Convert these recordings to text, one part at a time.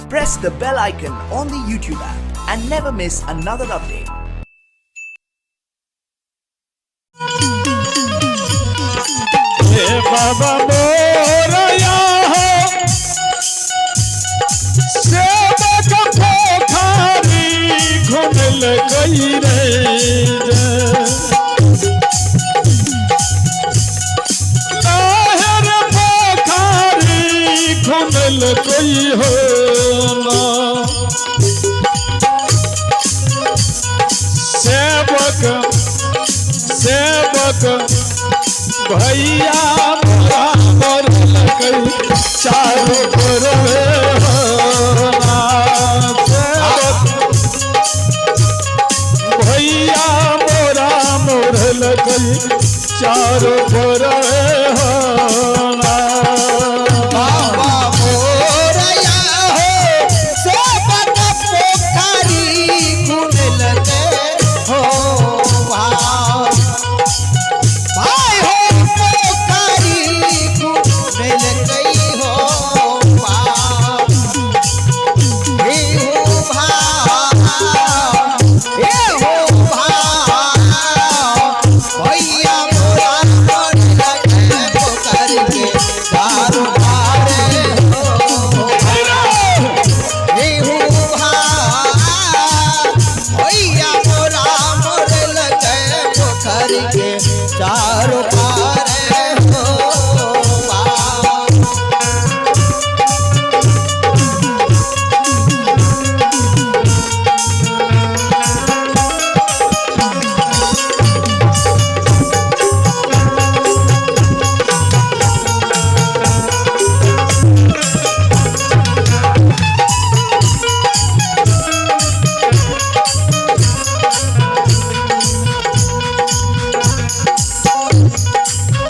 Press the bell icon on the YouTube app and never miss another update. हे बाबा मोरया हो सेवक पोखारी घुमल गई रे लहर पोखारी घुमल गई हो ना सेवक भैया बराबर लगई चारों पर भैया मोरा मोर लगई चारों पर बाबा मोरया हो सेवक पोखारी घुमल गए हो भाई हो पोखारी घुमल गई हो हे हो भैया मोरा मोर लगे पोखर के चारों पारे हो हे हो भैया मोरा मोर लगे पोखर के चारों पारे हो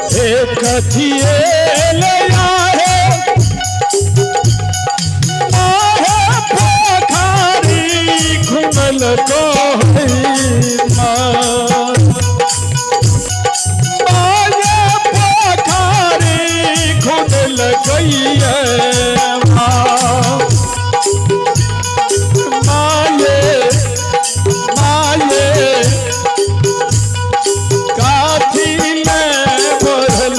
कथिए ले आहे पोखारी घुमल पोखारी घुमल गई काथी में भरल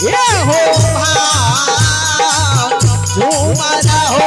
ये हो भाव तुम्हारा हो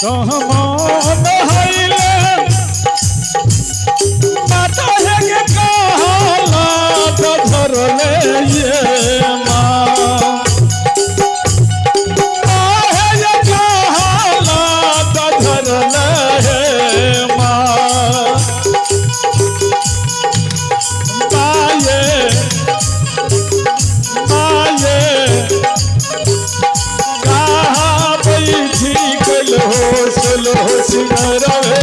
कहमान हईले माता है के कहला तो धरले ये माँ है ये कहला तो धरले ये माँ माये माये कहाँ बैठी गल होसलो सिंगरवे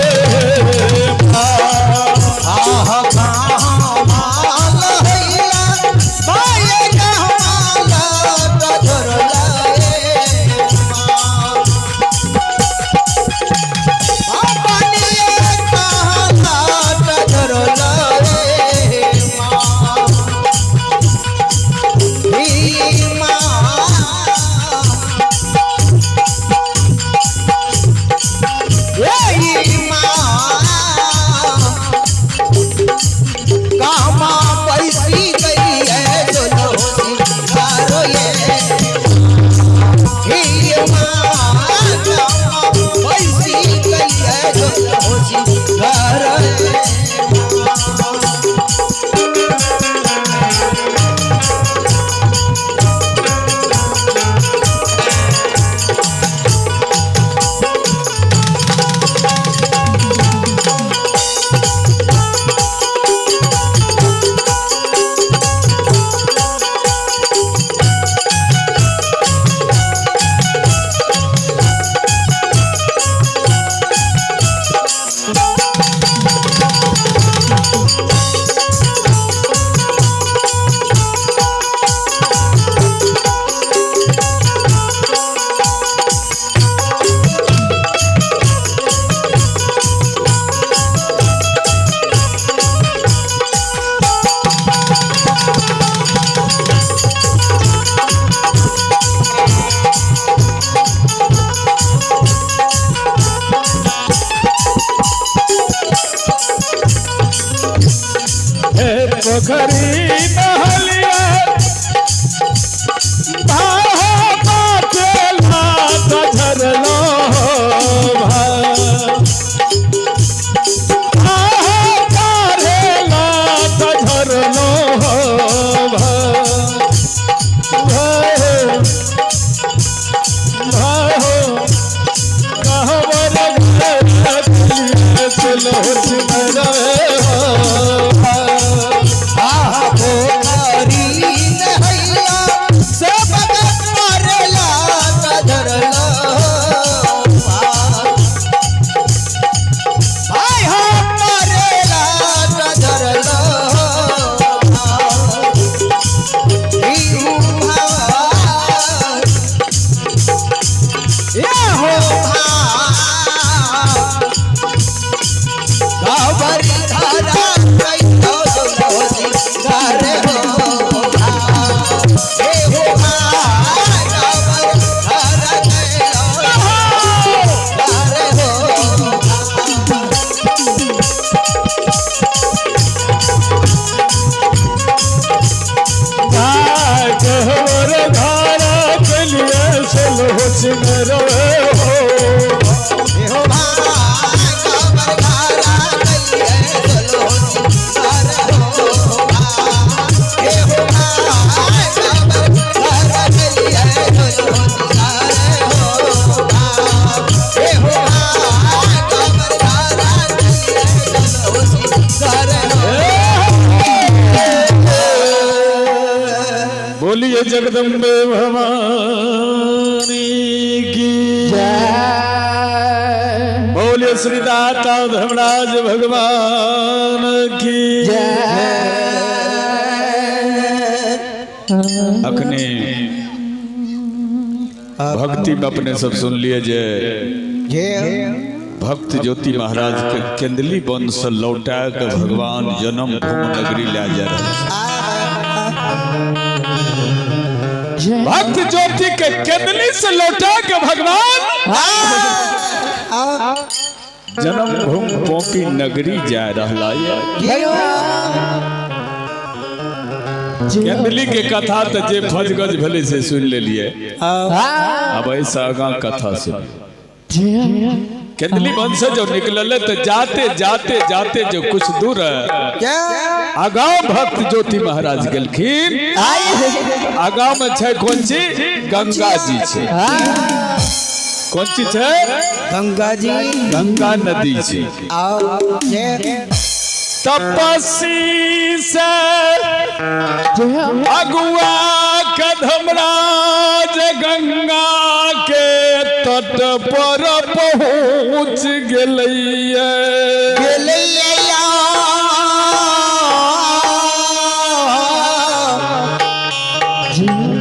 पोखरी नहलिया झरलो बोलिए जगदम्बे भवानी की जय, बोलिए श्रीदाता धर्मराज भगवान की अखने भक्ति में अपने सब सुन लिए जय भक्त ज्योति महाराज के केंदली वंश से लौटा के भगवान जन्म भूमि नगरी ले जा रहे भक्त ज्योति के केंदली से लौटा के भगवान जन्म भूमि पोपी नगरी जा रहा है। केंदली के कथा तो जे फजगज भले से सुन ले लिए अब ऐसा आगा कथा सुन केंदली वंश जो निकलले तो जाते जाते जाते जो कुछ दूर आगा भक्त ज्योति महाराज गेलखिन आगा में छे कौन ची गंगा जी छे कौन ची छे गंगा जी गंगा नदी छे तपस्वी से अगुआ कधमराज गंगा के तट पर पहुँच गेलैया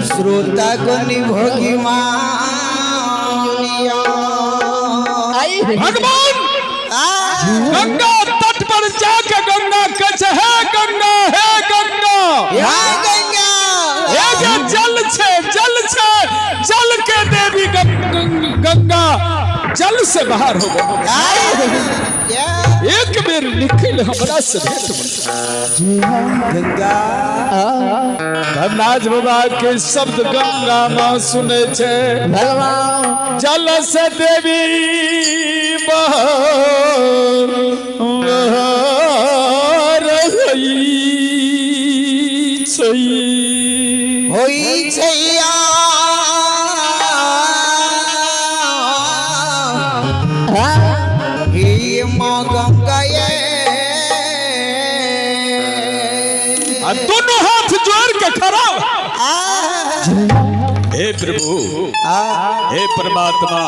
श्रोता गनि भोगी भगवान गंगा तट पर जाके गंगा कछ है गंगा ये जो जल छे जल के देवी गंगा जल से बाहर हो गई एक बेर निकल हमरा से भेंट गंगा धर्मराज बाबा के शब्द गंगा मां सुने छे जल से देवी बाहर होई छैया हे मां गंगा दोनों हाथ जोड़ के खड़ा हे प्रभु हे परमात्मा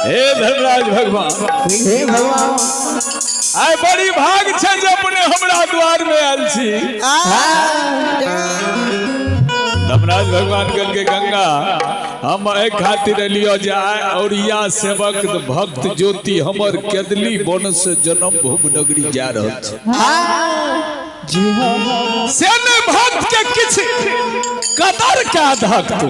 हे धर्मराज भगवान आय बड़ी भाग छे जे अपने हमरा द्वार में आयल छी धर्मराज भगवान कल के गंगा हम एक खातिर लियो जाए और या सेवक भक्त ज्योति हमर केदली वन से जन्म भूमि नगरी जा रहल छे से ने भक्त के किछ कदर का धक तू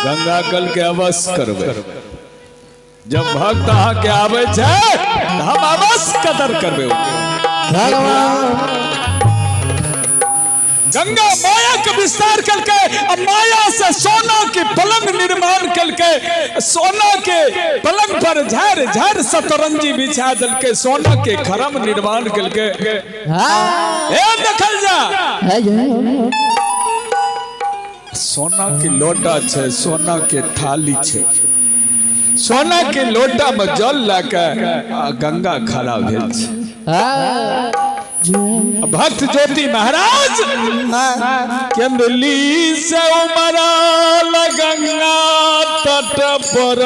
गंगा कल के अवश्य करबे जब भक्त अहाँ के आवे छे हम अवश्य कदर करबे गंगा माया के विस्तार करके माया से सोना के पलंग निर्माण करके सोना के पलंग पर झार झार सतरंजी बिछा दल के सोना के खरम निर्माण करके देखल जा सोना के लोटा छे सोना के थाली छे सोना के लोटा में जल लाके गंगा खड़ा भेल छे भक्त ज्योति महाराज केंदली से उमराल गंगा तट पर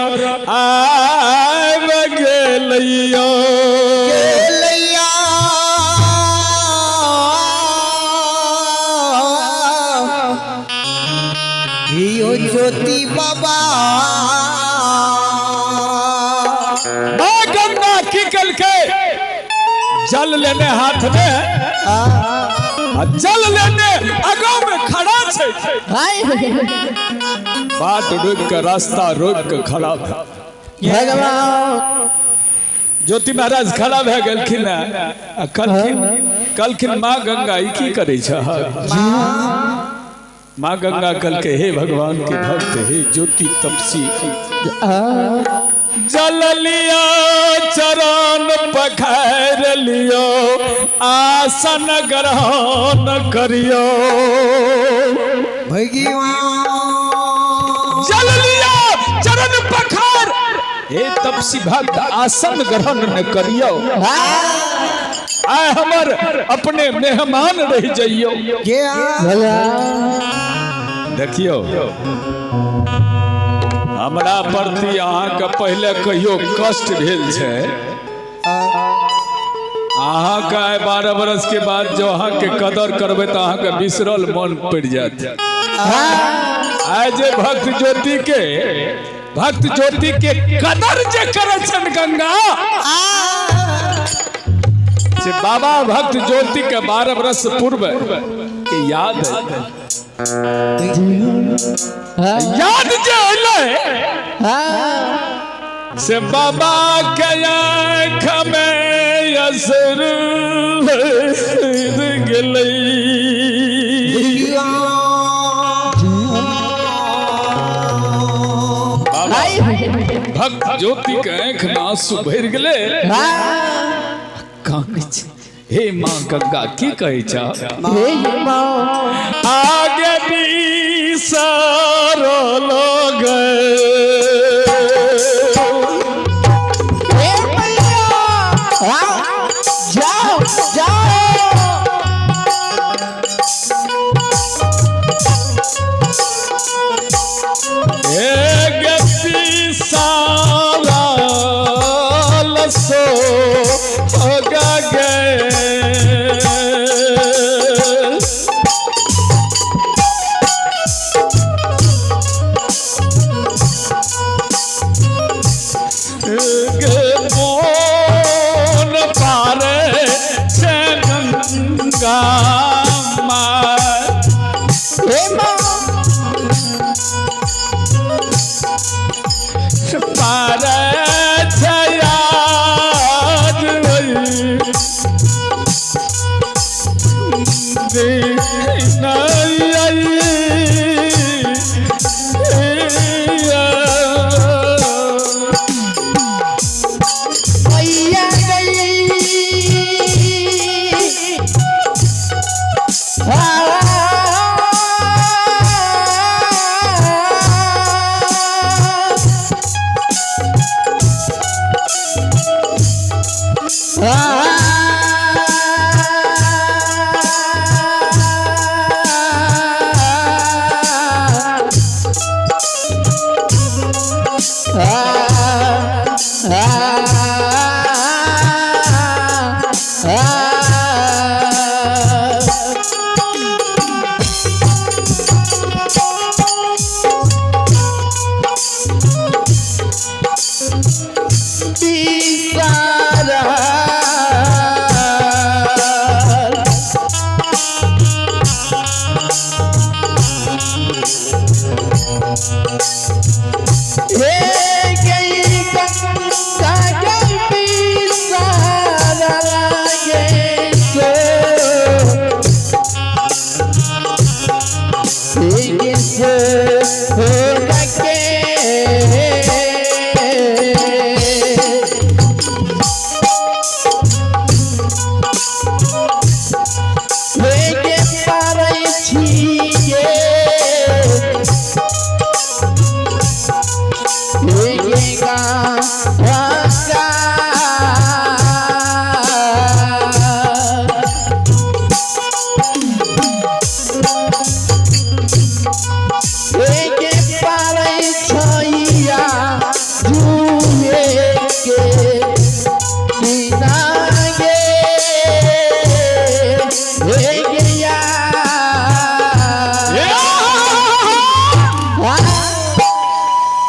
आब गेलैया ज्योति बाबा गंगा की कल के जल लेने हाथ में जल लेने आगा में खड़ा छे बाट रोक के रास्ता रोक के खड़ा ज्योति महाराज खड़ा भे गेलखिन कलखिन माँ गंगा ई की करे छ माँ गंगा कल के हे भगवान के भक्त हे ज्योति तपसी जल लिया चरण पखार लियो आसन ग्रहण करियो जल लिया चरण पखार हे तपसी भक्त आसन ग्रहण न करियो आय हमर अपने मेहमान रह जाइयो देखियो हमरा प्रति अहाँके पहले कहियो कष्ट भेल छै। अहाँके 12 बरस के बाद जो अहाँके कदर करबै तऽ अहाँके बिसरल मन पड़ि जायत। आइ जे भक्त ज्योति के कदर जे करै छन गंगा से बाबा भक्त ज्योति के 12 बरस पूर्व के याद जे अइलै से बाबा के आँख में असर गेलै। भक्त ज्योति के आँख में आंसू भरि गेलै। हे माँ गंगा की कहै छ आगे बिसर लोग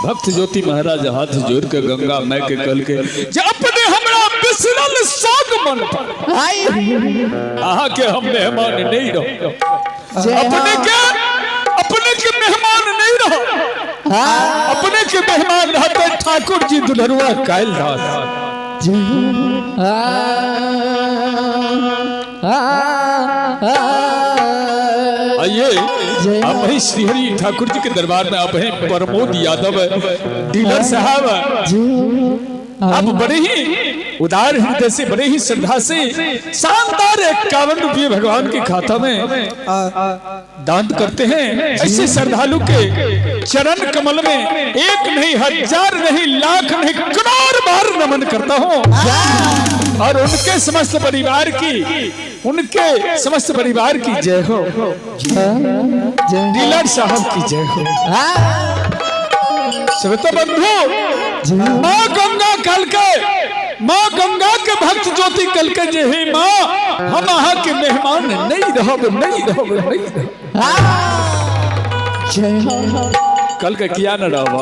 भक्त ज्योति महाराज हाथ जोड़ के गंगा माई के कल के अपने हमरा बिसरल साग मन आहा के हम मेहमान नहीं रहो अपने के मेहमान नहीं रहो अपने के मेहमान रहते ठाकुर जी दुल्हरुआ कायल आइए अब वही श्रीहरि ठाकुर जी के दरबार में अब हैं प्रमोद यादव डीलर साहब। अब बड़े ही उदार हृदय से बड़े ही श्रद्धा से शानदार 51 रुपये भगवान के खाता में दान करते हैं। ऐसे श्रद्धालु के चरण कमल में एक नहीं हजार नहीं लाख नहीं करोड़ बार नमन करता हूँ और उनके समस्त परिवार की जय हो। डीलर साहब की जय हो। श्वेता बंधु माँ गंगा कल के माँ गंगा के भक्त ज्योति कल के जे हे माँ हम अहाँ के मेहमान नहीं रहब नहीं रहब नहीं कल के किया न रहब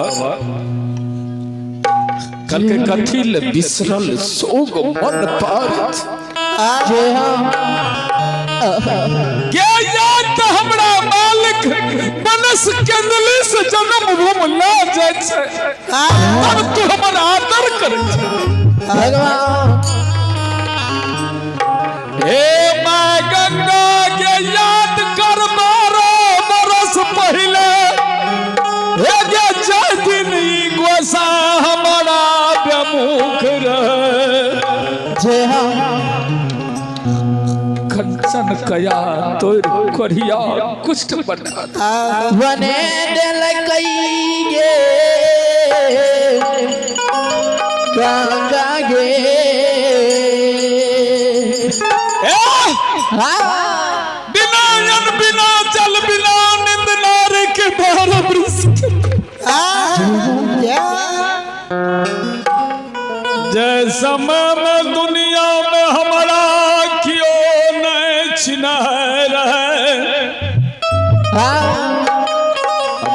कल के कथी ले बिसरल सोग मन पारत क्या याद हमरा मालिक बनस कंदली से जन्म भूम ला जाय छै तब तू हमर आदर कर भगवान हे माँ गंगा के याद कर 12 बरस पहले हे जे जय दिन गोसा हमारा बेमुख रहे जय हाँ कंचन कया तोर करिया कुष्ठ बना वने दिल कई गे गंगा गे बिना अन्न बिना जल बिना निंद नारे के बार जय समय में दुनिया में हमारा क्यों नहीं छिना रहे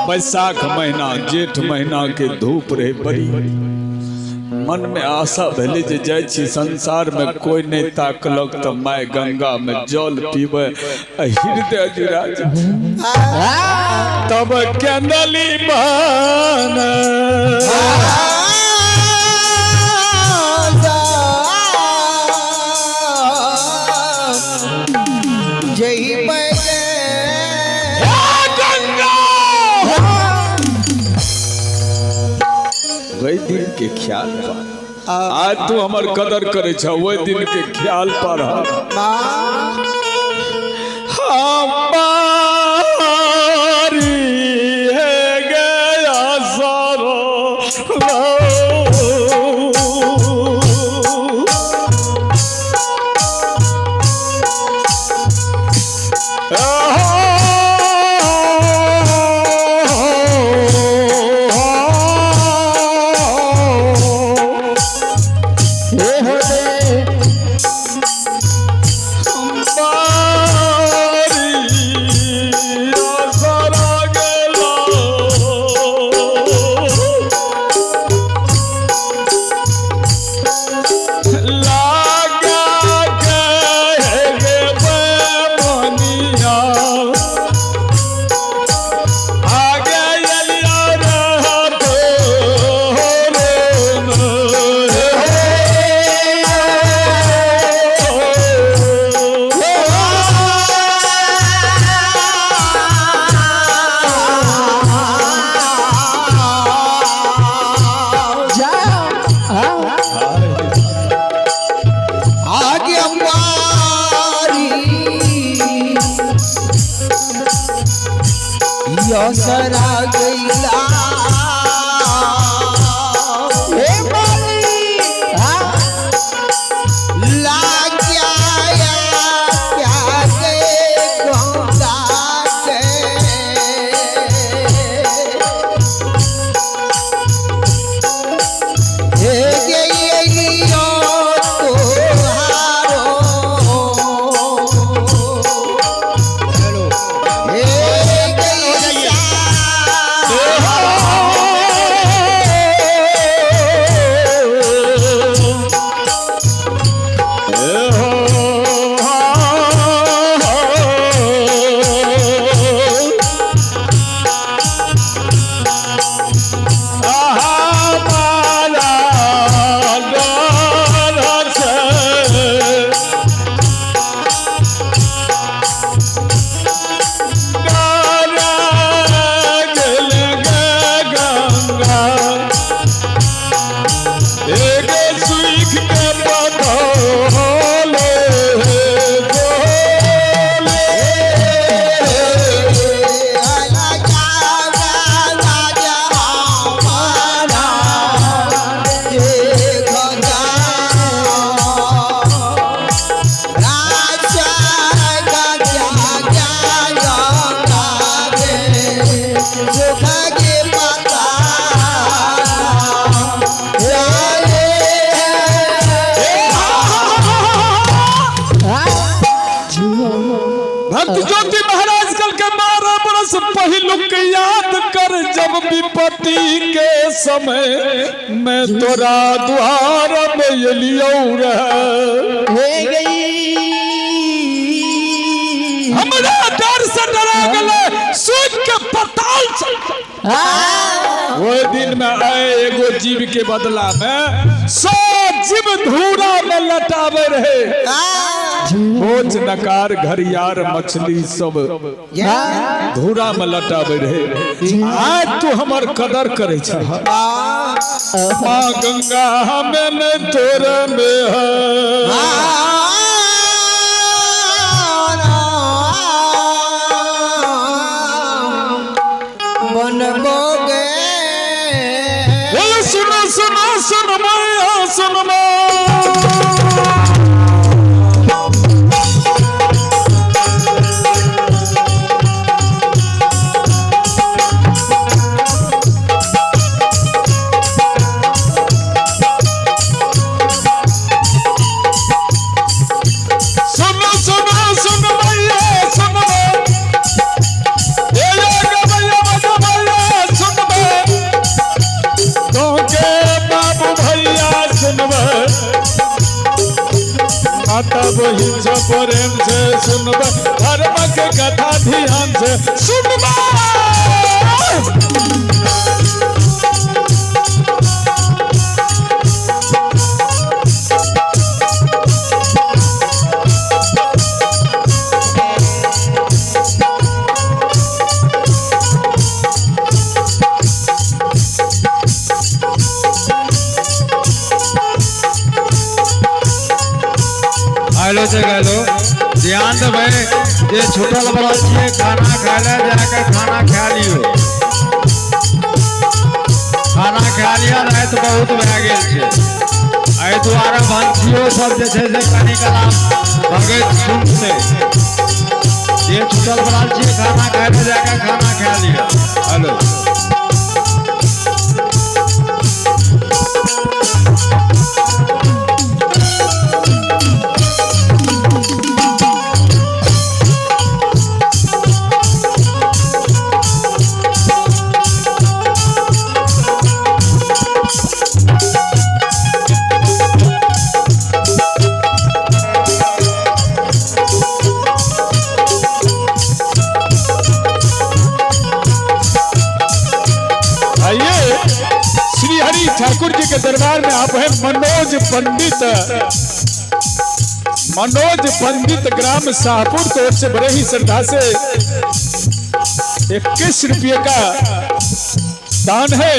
बैसाख महीना जेठ महीना के धूप रहे बड़ी मन में आशा भले जे जाय छी संसार में कोई नहीं ताकलक तो माय गंगा में जल पीबे हृदय जुड़ा तब केंदली बन जय वही दिन के ख्याल आज तू हमर कदर करे छ वही दिन के ख्याल पर हमारी है गया सारो सरा गईला हे माली लाग्या क्या गे गंगा के हे गईयो तोहारो हे रुक याद कर जब विपत्ति के समय मैं तोरा द्वार में लियो हमरा डर से डरा गले सूख के पताल चल वो दिन में आए एगो जीव के बदला में 100 जीव धूरा में लटावे रहे भोज नकार घरियार मछली सब धूरा में लटावे रहे आज तू हमर कदर करे छ मां गंगा हमें न तोरे में है सुनो सुनो सुन मैया सुन वही प्रेम से सुनबा धर्म के कथा ध्यान से सुनबा हेलो से गलो ध्यान से भाई ये छुटल बड़ा छिए खाना खा ले जाकर खाना खा लियो खाना खा लिया नहीं तो बहुत भए गेल छै एहि दुआरे भंसियो सब जे छै से कनी कलाम भगत सुन से ये छुटल बड़ा छिए खाना खा ले जाकर खाना खा लियो हेलो ठाकुर जी के दरबार में आप हैं मनोज पंडित ग्राम शाहपुर तो से बड़े ही श्रद्धा से 21 रुपये का दान है।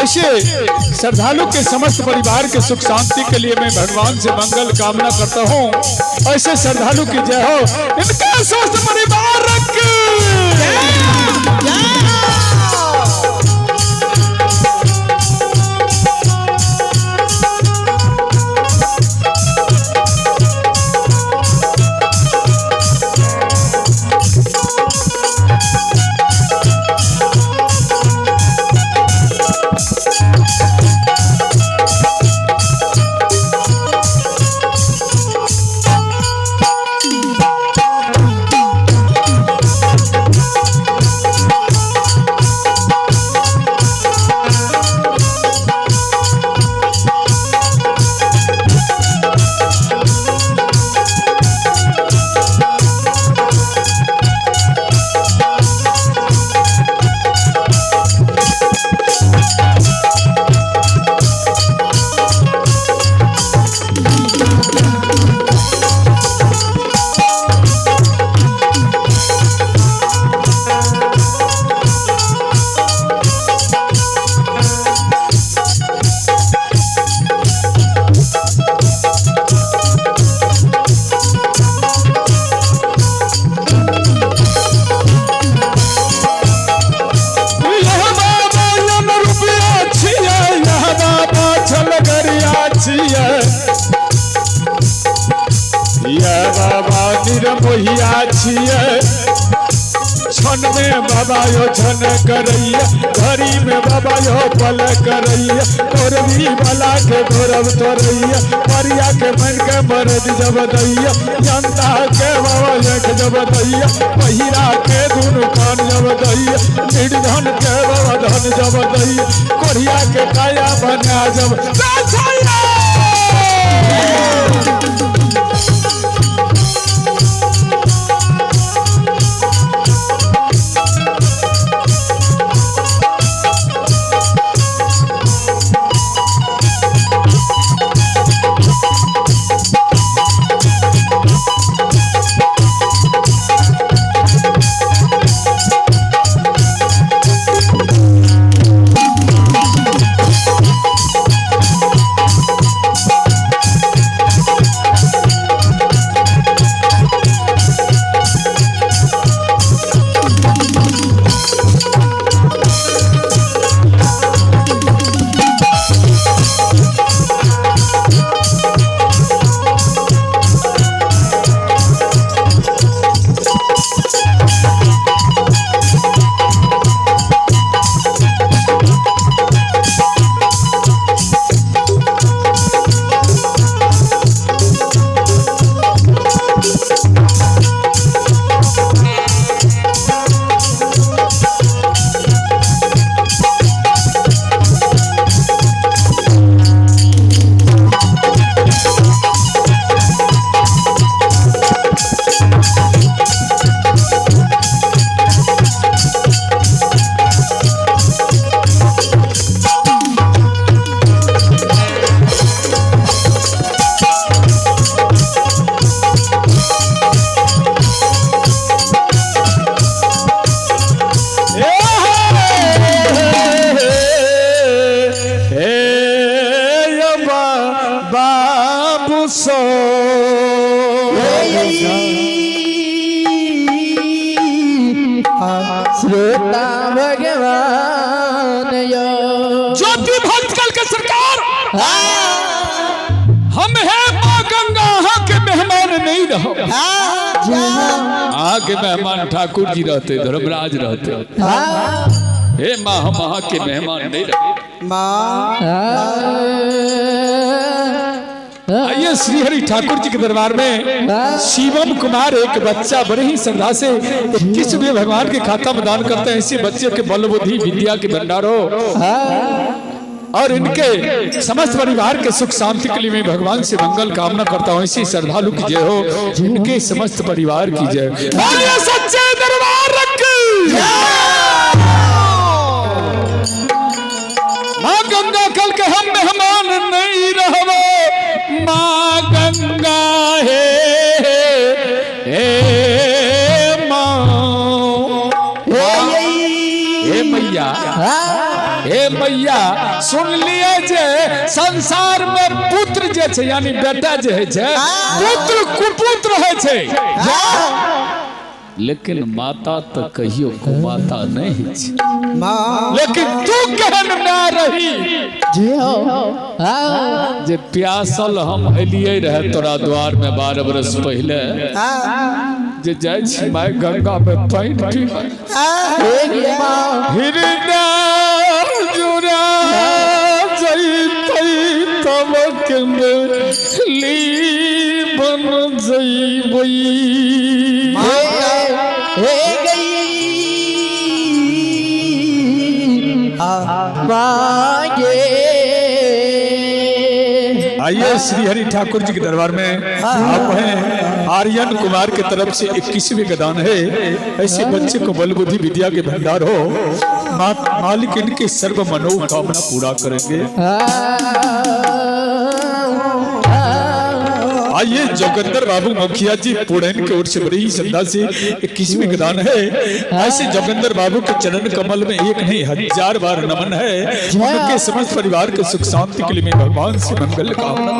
ऐसे श्रद्धालु के समस्त परिवार के सुख शांति के लिए मैं भगवान से मंगल कामना करता हूँ। ऐसे श्रद्धालु की जय हो, इनका स्वस्थ परिवार रख छन में बाबा यो छन करैया घड़ी में बाबा यो पल करैया तोरवी वाला के गौरव तोरैया परिया के मन के मरद जब दैया जनता के बाबा एक जब दैया पहिरा के दुनु कान जब दैया निर्धन के बाबा धन जब दैया कोढ़िया के काया बना जब श्रोता भगवान यो ज्योति भक्त कल के सरकार हम है माँ गंगा यहाँ के मेहमान नहीं रहो यहाँ के मेहमान ठाकुर जी रहते धर्मराज रहते हे माँ हम वहाँ के मेहमान नहीं रहे आइए श्री हरि ठाकुर जी के दरबार में शिवम कुमार एक बच्चा बड़े ही श्रद्धा से 21वें भगवान के खाता में दान करते हैं। ऐसे बच्चे के बल बुद्धि विद्या के भंडार हो और इनके समस्त परिवार के सुख शांति के लिए मैं भगवान से मंगल कामना करता हूँ। इसी श्रद्धालु की जय हो, इनके समस्त परिवार की जय। सच्चे दरबार माँ गंगा कल के हम मेहमान नहीं रहो, माँ गंगा हे माँ हे मैया हे मैया सुन लिया जे संसार में पुत्र जे छे यानी बेटा जे है छे पुत्र कुपुत्र है छे लेकिन माता तो कहियो कुमाता नहीं छे लेकिन तू कहन ना रही जे प्यासल हम एलिए रहे तोरा द्वार में 12 बरस पहले जे जाय छी माय गंगा में पानी पीबे हृदय जुरा जइतै तबक में ली बन जइबै आइए श्री हरि ठाकुर जी के दरबार में आप हैं आर्यन कुमार के तरफ से 21वें गदान है। ऐसे बच्चे को बल बुद्धि विद्या के भंडार हो, मालिक इनके सर्व मनोकामना पूरा करेंगे। आइए जोगेंद्र बाबू मुखिया जी पुणेन की ओर से बड़ी ही श्रद्धा से 21वें गदान है। ऐसे जोगेंद्र बाबू के चरण कमल में एक नहीं 1000 बार नमन है। उनके समस्त परिवार के सुख शांति के लिए मैं भगवान से मंगल कामना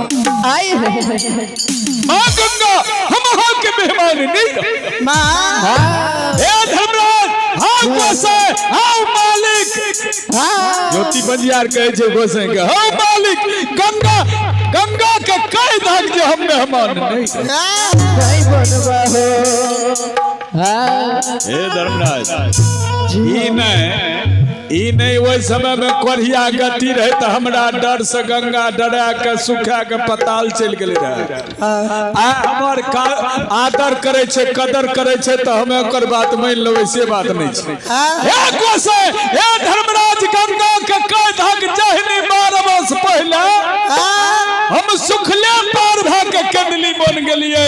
माँ गंगा हम वहाँ के मेहमान नहीं धर्मराज हाँ गोसाई हाँ मालिक ज्योति बंजियार कहे छे गोसाई के हाँ मालिक गंगा गंगा के कई धाक जे हम मेहमान नहीं बनबा हो हे धर्मराज ई नहीं वही समय में कोरिया गति रहे तो हमरा डर से गंगा डरा के सुखा के पताल चल गेल रहे हमर आदर करे छे कदर करे छे तो हमें ओकर बात मान लेबै से बात नहीं छे हे गोसे हे धर्मराज गंगा के कई धाक जहनी 12 वर्ष पहले हम सुखले पार भ के कंदली बन गेलिए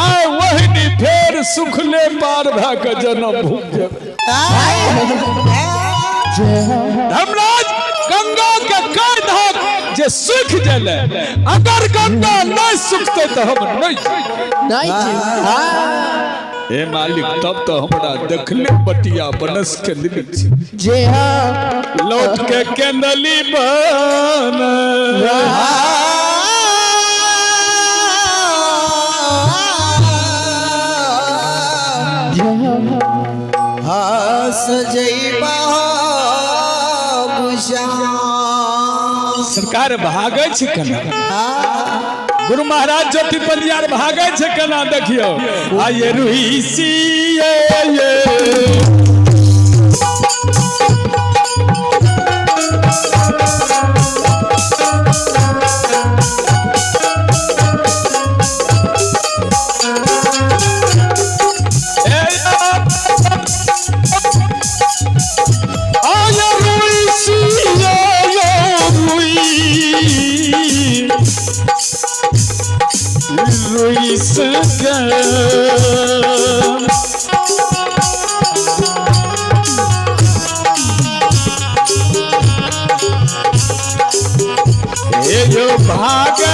आय वही फेर सुखले पार भ के जन्म भूख धर्मराज गंगा के कई धाक जे सुख जले अगर गंगा नहीं सुखते तो हम नहीं ए मालिक तब तो हमरा देखले बटिया बनस के दिल जे हां लौट के केंदली बन हस जइबा सरकार भागे छै कना गुरु महाराज ज्योति पंडियार भागे छै कना देखियो आये रुईसी ये ये जो भागे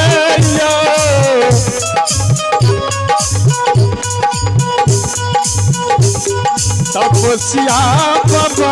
तपस्या बाबा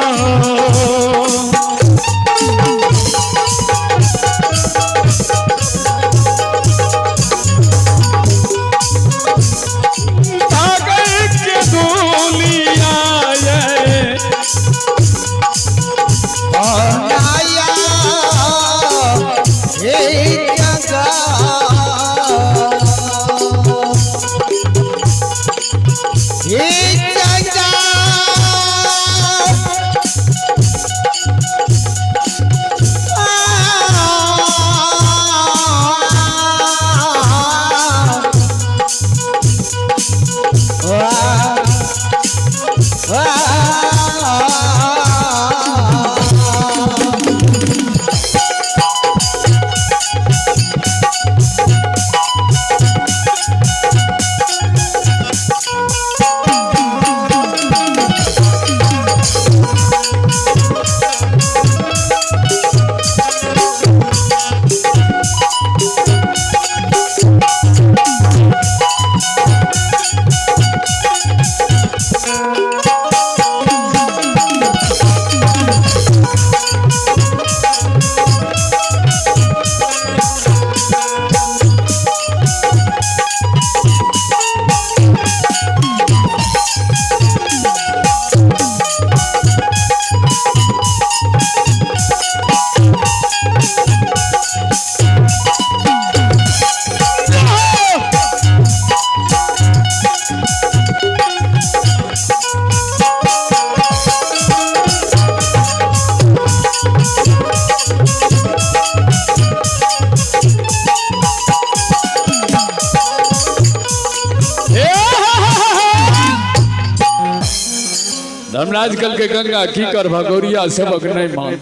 धर्मराज कल के गंगा की कर भगोरिया सबक नहीं मान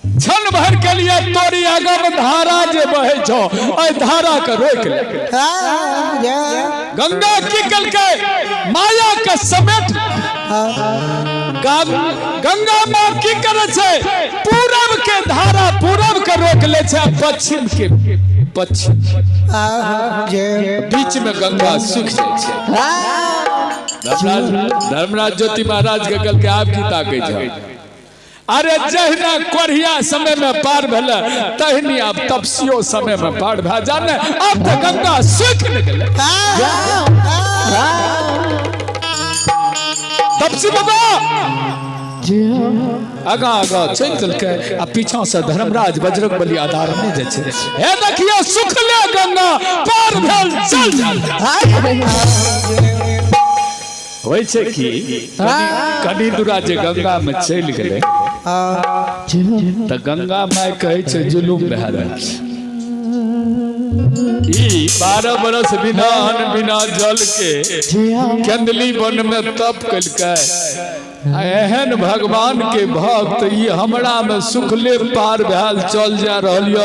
क्षण भर के लिए तोरी अगम धारा जे बहे छो ओय धारा के रोक ले गंगा की कल के माया के समेट गंगा मां की करे छे पूरब के धारा पूरब के रोक ले छे पश्चिम के पश्चिम बीच में गंगा सूख जाए छे धर्मराज ज्योति महाराज के कल के आप की ताकै छै अरे जहिना कोरिया समय में पार भेल तहिनी अब तपसियो समय में पार भा जाने अब तो गंगा सूख निकले तपसी बाबा आगा आगा चल चल के आ पीछा से धर्मराज बजरंगबली आधार में जे छै हे देखियो सुखले गंगा पार भेल चल चल होइ छै कि कनी दूरा जे गंगा में चल गेले त गंगा माय कहै छै जुलूम भए रहल छै। ई 12 बरस बिना अन्न बिना जल के केंदली वन में तप कलकै। एहन भगवान के भक्त ई हमरा में सुखले पार भैल चल जा रहल य,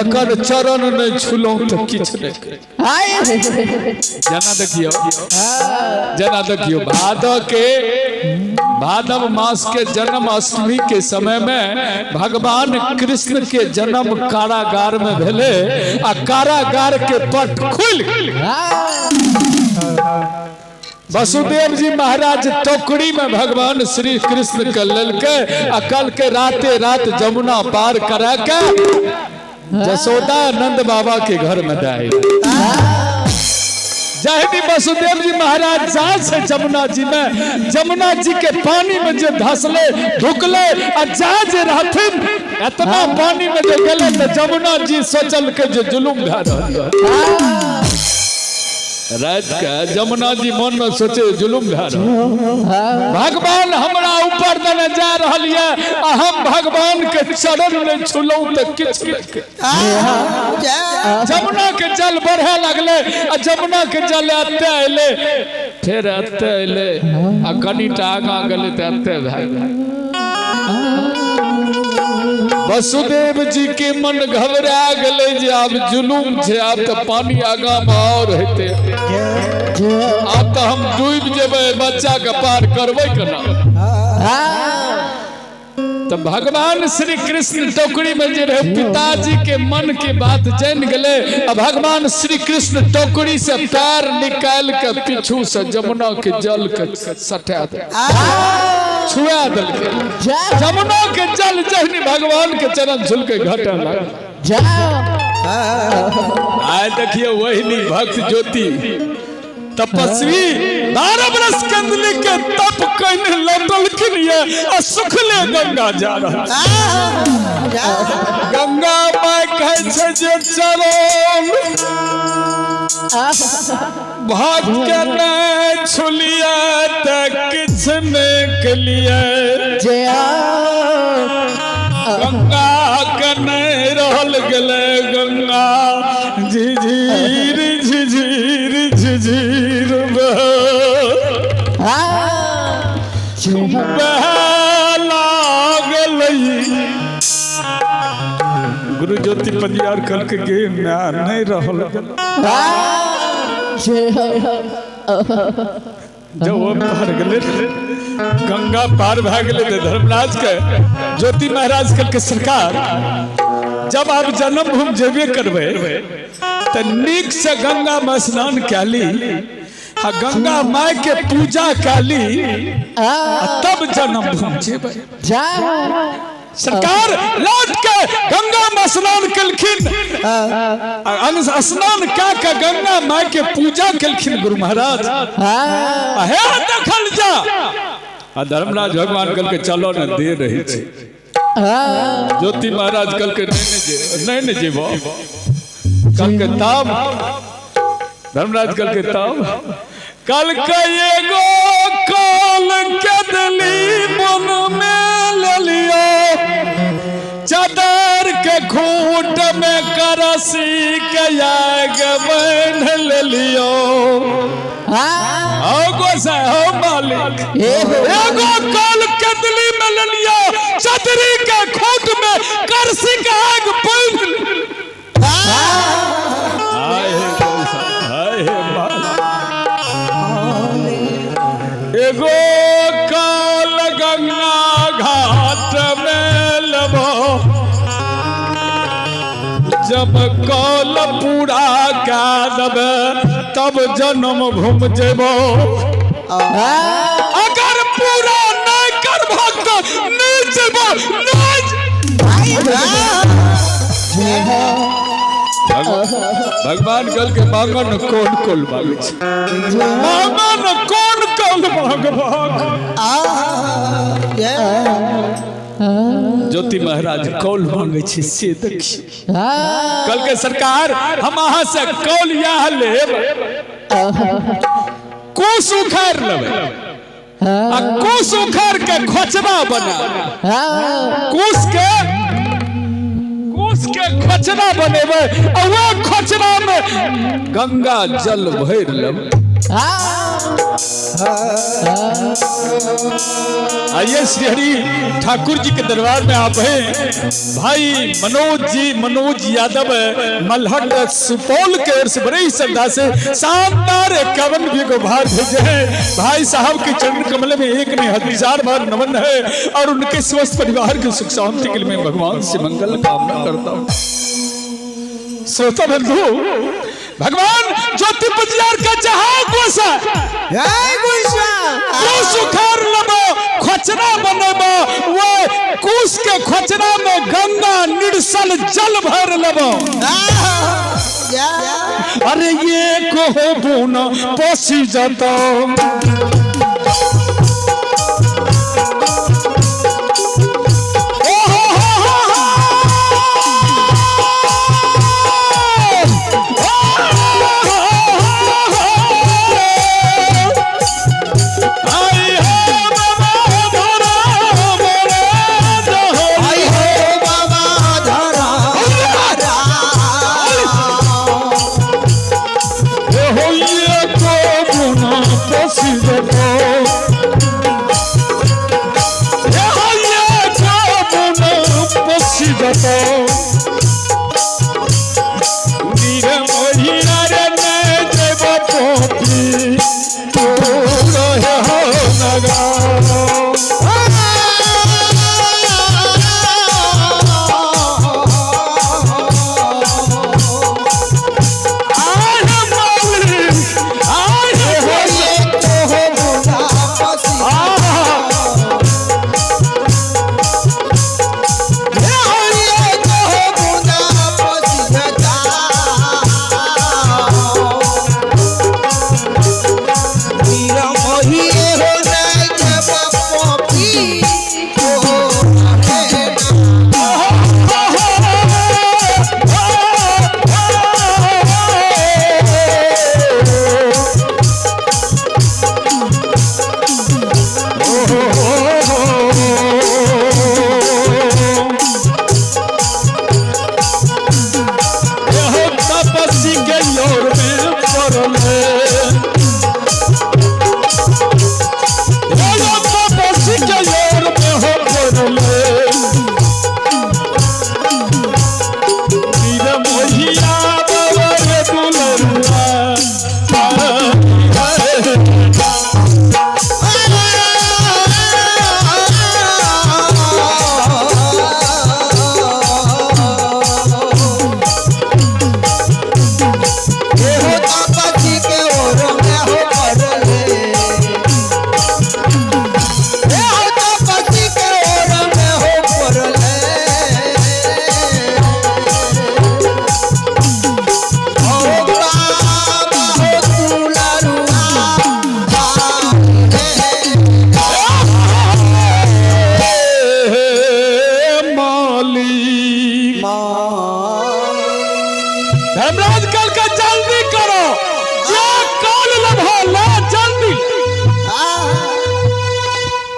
एकर चरण नहीं छुलौ त किछ नहीं। जना देखियो भादव मास के जन्म अष्टमी के समय में भगवान कृष्ण के जन्म कारागार में भेले आ कारागार के पट खुल वसुदेव जी महाराज टोकरी में भगवान श्री कृष्ण के ललके आ कल के राते रात जमुना पार करा के जसोदा नंद बाबा के घर में दाए। जहनी वसुदेव जी महाराज जहाँ से जमुना जी में जमुना जी के पानी में जो धसले ढुकले और जहाँ जे रहथिन इतना पानी में जो गले तो जमुना जी सोचल के जो जुलूम भै रहल रात का जमुना जी मन में सोचे जुलूम भै रहल भगवान हमरा ऊपर देने जा रहल है आ हम भगवान के चरण में छुलौ त किछ जमुना के जल बढ़े लगले आ जमुना के जल अते अइले फिर अते अइले आ कनीटा आगा गेले त अते भै वसुदेव जी के मन घबरा गले जे अब जुलूम छे अब तो पानी आगा में और हेते अब तो हम डूब जेबे बच्चा के पार करबे केना। तो भगवान श्री कृष्ण टोकरी में जे रहे पिताजी के मन की बात जान गले। भगवान श्री कृष्ण टोकरी से पैर निकाल के पीछू से जमुना के जल के सटा दे छुआ दल जमुना के जल जहनी भगवान के चरण झुल के घटा लगा। आए देखिए वही भक्त ज्योति तपस्वी 12 बरस कंदली के तप कने लौटलखिन ये सुखले गंगा जा रहा गंगा माय कहे छै जे चरण भक्त के नहीं छुलिया त किछ नहीं कलिया गंगा के नहीं रहल गेले गंगा झिझिर झिझिर झिझिर गुरु ज्योति पदियार कल के गे नहीं रहल जब वो पार गले गंगा पार भै गले धर्मराज के ज्योति महाराज कल के सरकार जब आप जन्मभूमि जेबे करबे तो नीक से गंगा में स्नान कैली गंगा माय के पूजा कैली तब जन्मभूमि जेबे। सरकार लौट के गंगा में स्नान कलखिन स्नान के गंगा माय के पूजा कलखिन गुरु महाराज हे देखल जा धर्मराज भगवान कल के चलो न दे रही छे ज्योति महाराज कल के नहीं जेबो कल के तब धर्मराज कल के तब कल के एगो कल के दली मन में ले लियो चादर के खूंट में करसी के आग बन ले लियो मालिक एगो कल के दली में ले लियो चादरी के खूंट में करसी के आग बन एगो काल गंगा घाट में लबो जब कल पूरा का दबे तब जन्म घूम जेबो अगर पूरा नहीं करबो तो नहीं जेबो भगवान कल के मांगन कौन कौन मांगन कौन कौन भगवान ज्योति महाराज कौल मांगे छी से देखी कल के सरकार हम अहाँ से कौल यह लेब कुश उखाड़ लेबे आ कुश उखाड़ के खोचना बना कुश के खोचना बनेबे और वो खोचना में गंगा जल भर लेबे। आइए श्री हरि ठाकुर जी के दरबार में आप हैं भाई मनोज यादव मलहट सुपौल के ओर से बड़ी श्रद्धा से शानदार 51 भी को भार भेजे हैं। भाई साहब के चरण कमल में एक ने 1000 बार नमन है और उनके स्वस्थ परिवार की सुख शांति के लिए मैं भगवान से मंगल कामना करता हूँ। श्रोता बंधु भगवान ज्योति पुजियार का जहां गोसा कुश उखाड़ लेबो खोचना बनेबो वो कुश के खोचना में गंगा निर्सल जल भर लेबो। अरे ये कहो बुना पसी जाता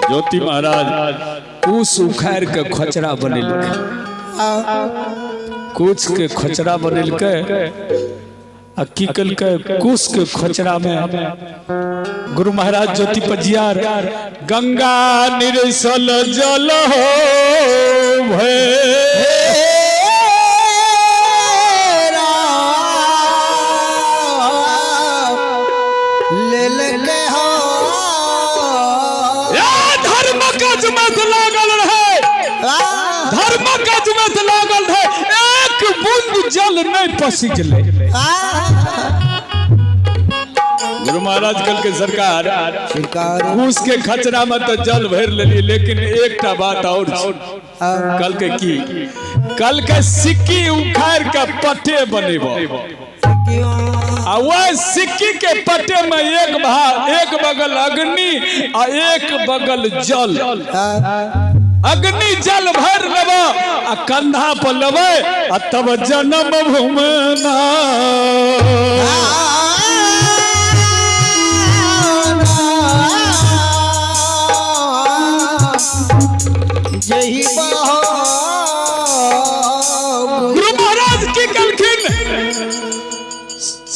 ज्योति महाराज कुश उखाड़ के खोचरा बनेलक कुश के खोचरा बनेलक आ की कलके कुश के खोचरा में गुरु महाराज ज्योति पुजियार गंगा निर्सल जल हो भे जल नहीं पसीजले गुरु महाराज कल के सरकार कुश के खचरा में तो जल भर लेली लेकिन एक टा बात और कल के की कल के सिक्की उखाड़ के पट्टे बनेबो आ वह सिक्की के पट्टे में एक बगल अग्नि आ एक बगल जल अग्नि जल भर लेबो आ कंधा पर लेबे आ तब जन्म भूमि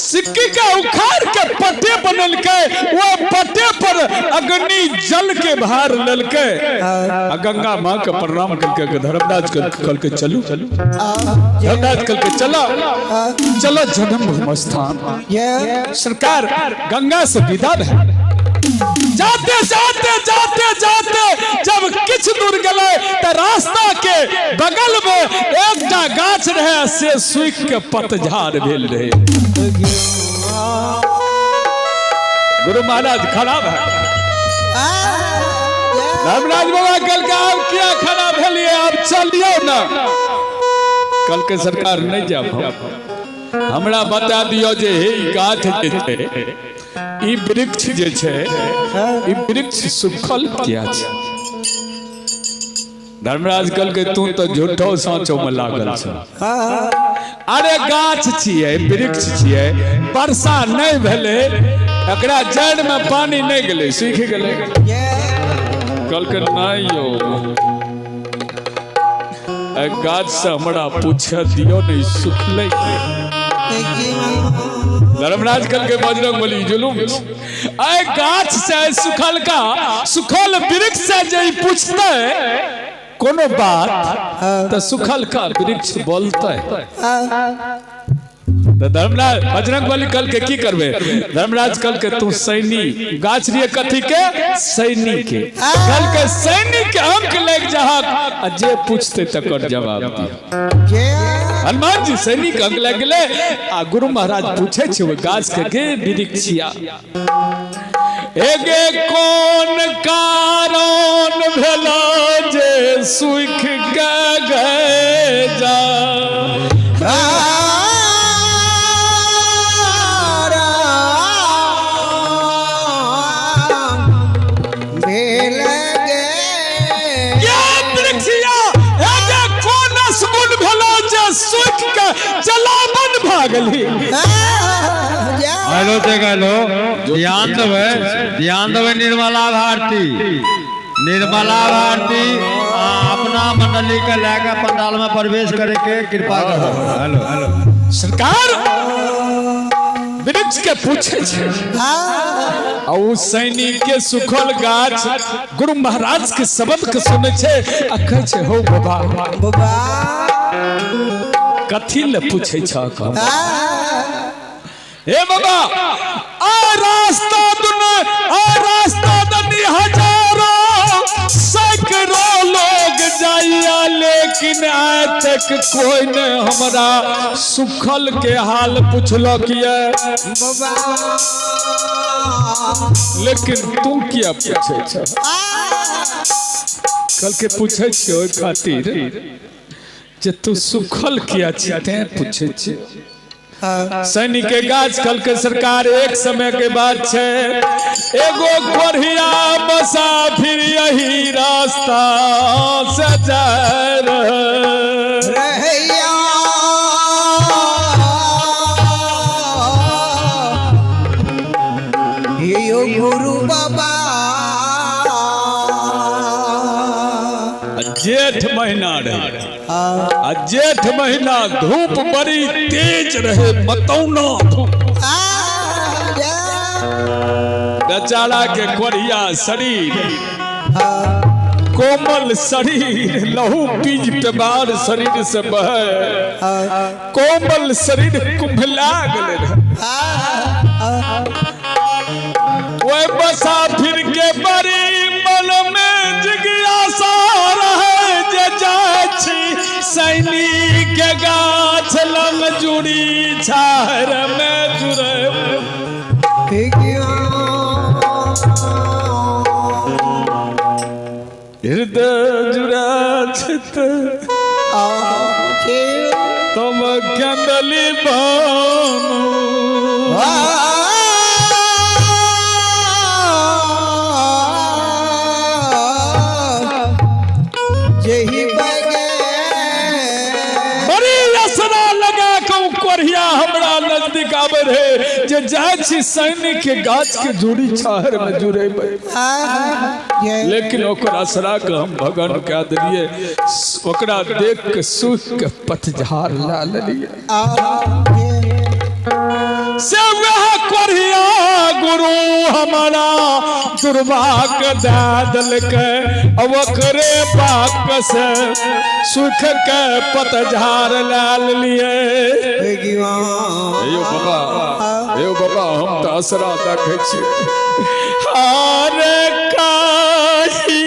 सिक्की का उखाड़ के पट्टे बनल के वो पट्टे पर अग्नि जल के बाहर ललके गंगा माँ का प्रणाम करके धर्मराज कल के चलू धर्मराज कल के चलो जन्म स्थान सरकार गंगा से विदा है। जाते जाते जाते जाते जब किछ दूर गए तो रास्ता के बगल में एक गाछ रहे से सूख के पतझड़ भेल रहे। गुरु महाराज खराब है धर्मराज बाबा कल का आप क्या खराब भेलिए आप चलियो ना कल के सरकार नहीं जाब हमरा बता दियो जे गाछ जे छै ई वृक्ष जे छै ई वृक्ष सुखल किया छै। धर्मराज कल के तू तो झूठो साँचो में लागल छ अरे गाछ छिए वृक्ष छिए वर्षा नहीं भेले एकरा जड़ में पानी नहीं गेले सूख गेले कल के नहीं यो गाछ से हमरा पूछ दियो नहीं सुखले धर्मराज कल के बजरंग बली जुलूम आए गाछ से सुखल वृक्ष से जे पूछते कोनो बात तो सुखल का वृक्ष बोलते तो धर्मराज बजरंग बली कल के की करबे धर्मराज कल के तू सैनी गाछ रिए कथी के सैनी के कल के सैनी के अंक लेके जहा जे पूछते तकर जवाब दिया। हनुमान जी सैनिक अंक लग गए आ गुरु महाराज पूछे छे वो गाछ के वृक्षिया एगे कौन कारण भेला जे सूख गए जा जलावन भागली हेलो देखो ध्यान देवे निर्मला भारती अपना मंडली के लेकर पंडाल में प्रवेश करे के कृपा करो। हेलो सरकार वृक्ष के पूछे सैनिक के सुखल गाछ गुरु महाराज के शब्द के सुने छे आ कहे छे हो बाबा कथी ले पूछे छ हे बाबा आ रास्ता दनी हजारों सैकड़ों लोग जाइया लेकिन आज तक कोई ने हमरा सुखल के हाल पूछलो किया लेकिन तू क्या पूछे छ कल के पूछे छ खातिर जे तू सुखल किया ते पूछे छे सैनिक के गाछ कल के सरकार एक समय के बाद छे एगो कोढ़िया बसा फिर यही रास्ता से जा रहैया यो गुरु बाबा जेठ महीना रहे जेठ महीना धूप बड़ी तेज रहे मतौना धूप बेचारा के कोरिया शरीर कोमल शरीर लहू पीज पेबार शरीर से बहे कोमल शरीर कुम्भला गले वो बसा फिर के बड़ी मन में जिज्ञासा रहे सैनिक के गाछ लंग जुड़ी छार में जुड़े हृदय जुड़ा छित तुम कंदली बानो हमरा नजदीक आवे रहे जे जाय छी सैनिक के गाछ के जोड़ी छाहर में जुड़े लेकिन ओकर असरा के हम भगन कह दिलिए ओकरा देख के सूख के पतझड़ ला लेलिए से सुरमा के दादल के अवकरे पाक से सुख के पतझार लाल लिए यो बाबा हम तो असरा देखे छी हार काहिया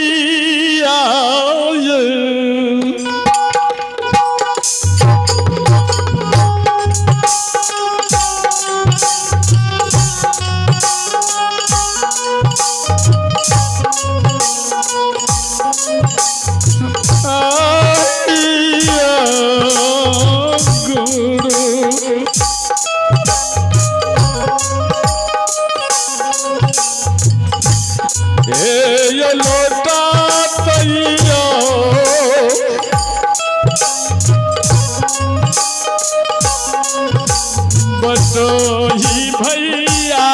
ये लोटा तैया बटोही भैया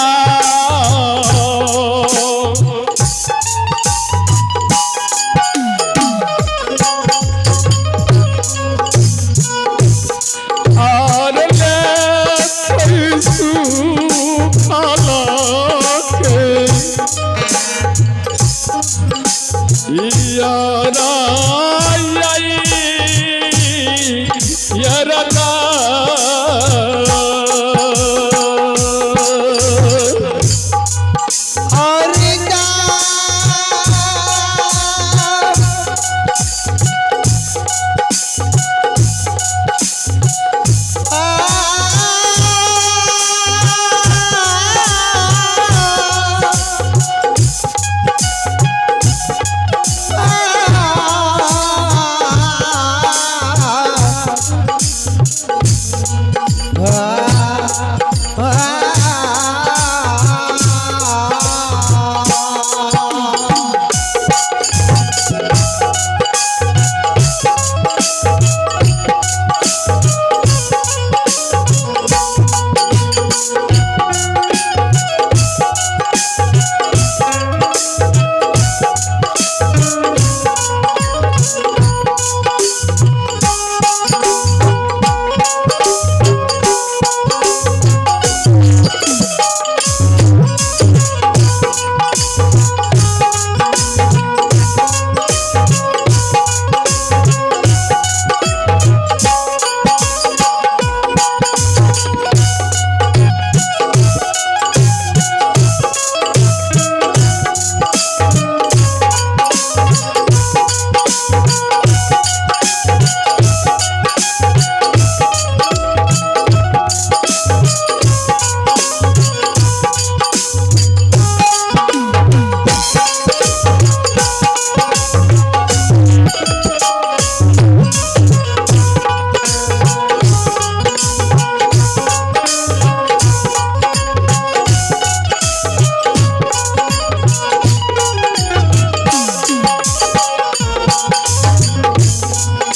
और ले पैसू फाला के यारा यारा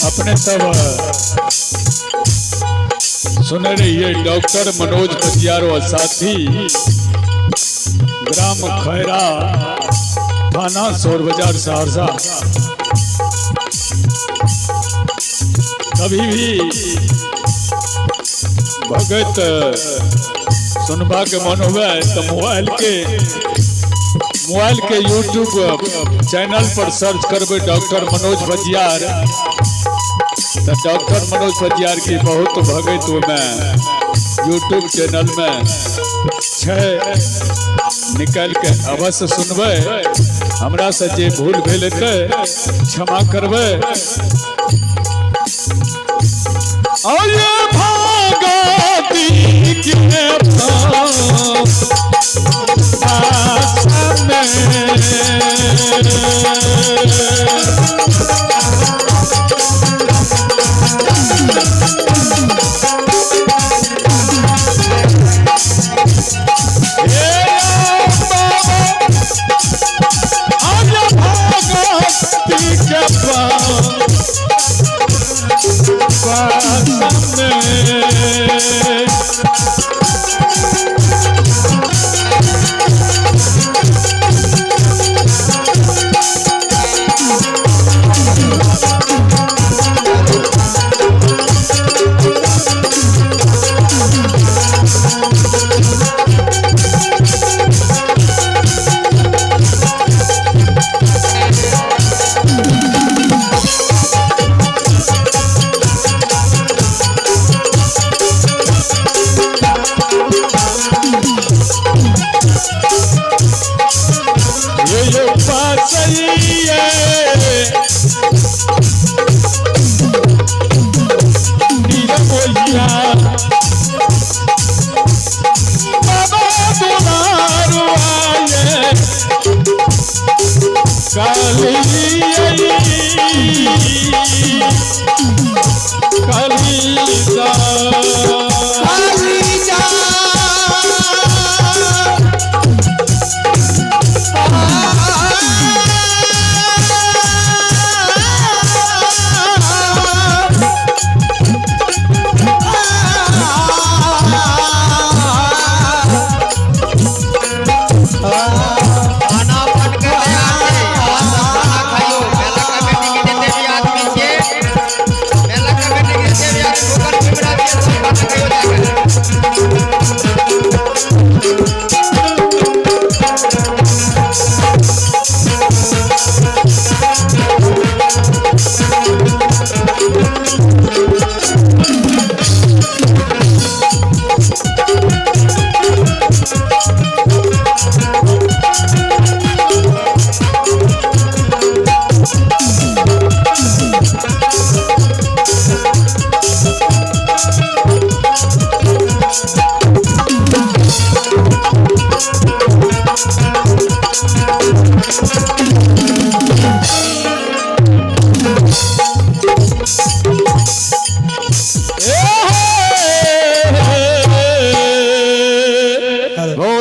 अपने सब सुन रही डॉक्टर मनोज पतियार और साथी ग्राम खैरा थाना सौर बाजार सहरसा कभी भी भगत सुनबा के मन हुआ तो मोबाइल के यूट्यूब चैनल पर सर्च करबे डॉक्टर मनोज पतियार तो डॉक्टर मनोज पतियार की बहुत भगत में यूट्यूब चैनल में निकाल के अवश्य सुनबे हमरा से जे भूल भेल क्षमा करबे आये भागती के में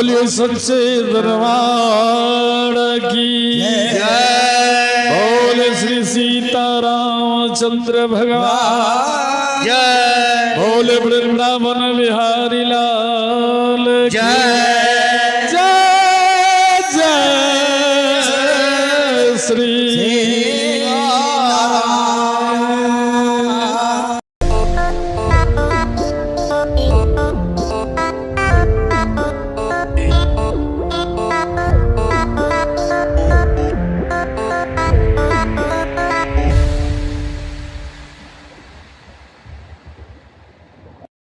बोलिए सच्चे दरबार की जय बोले श्री सीतारामचंद्र भगवान जय बोले वृंदावन बिहारी लाल की जय जय जय श्री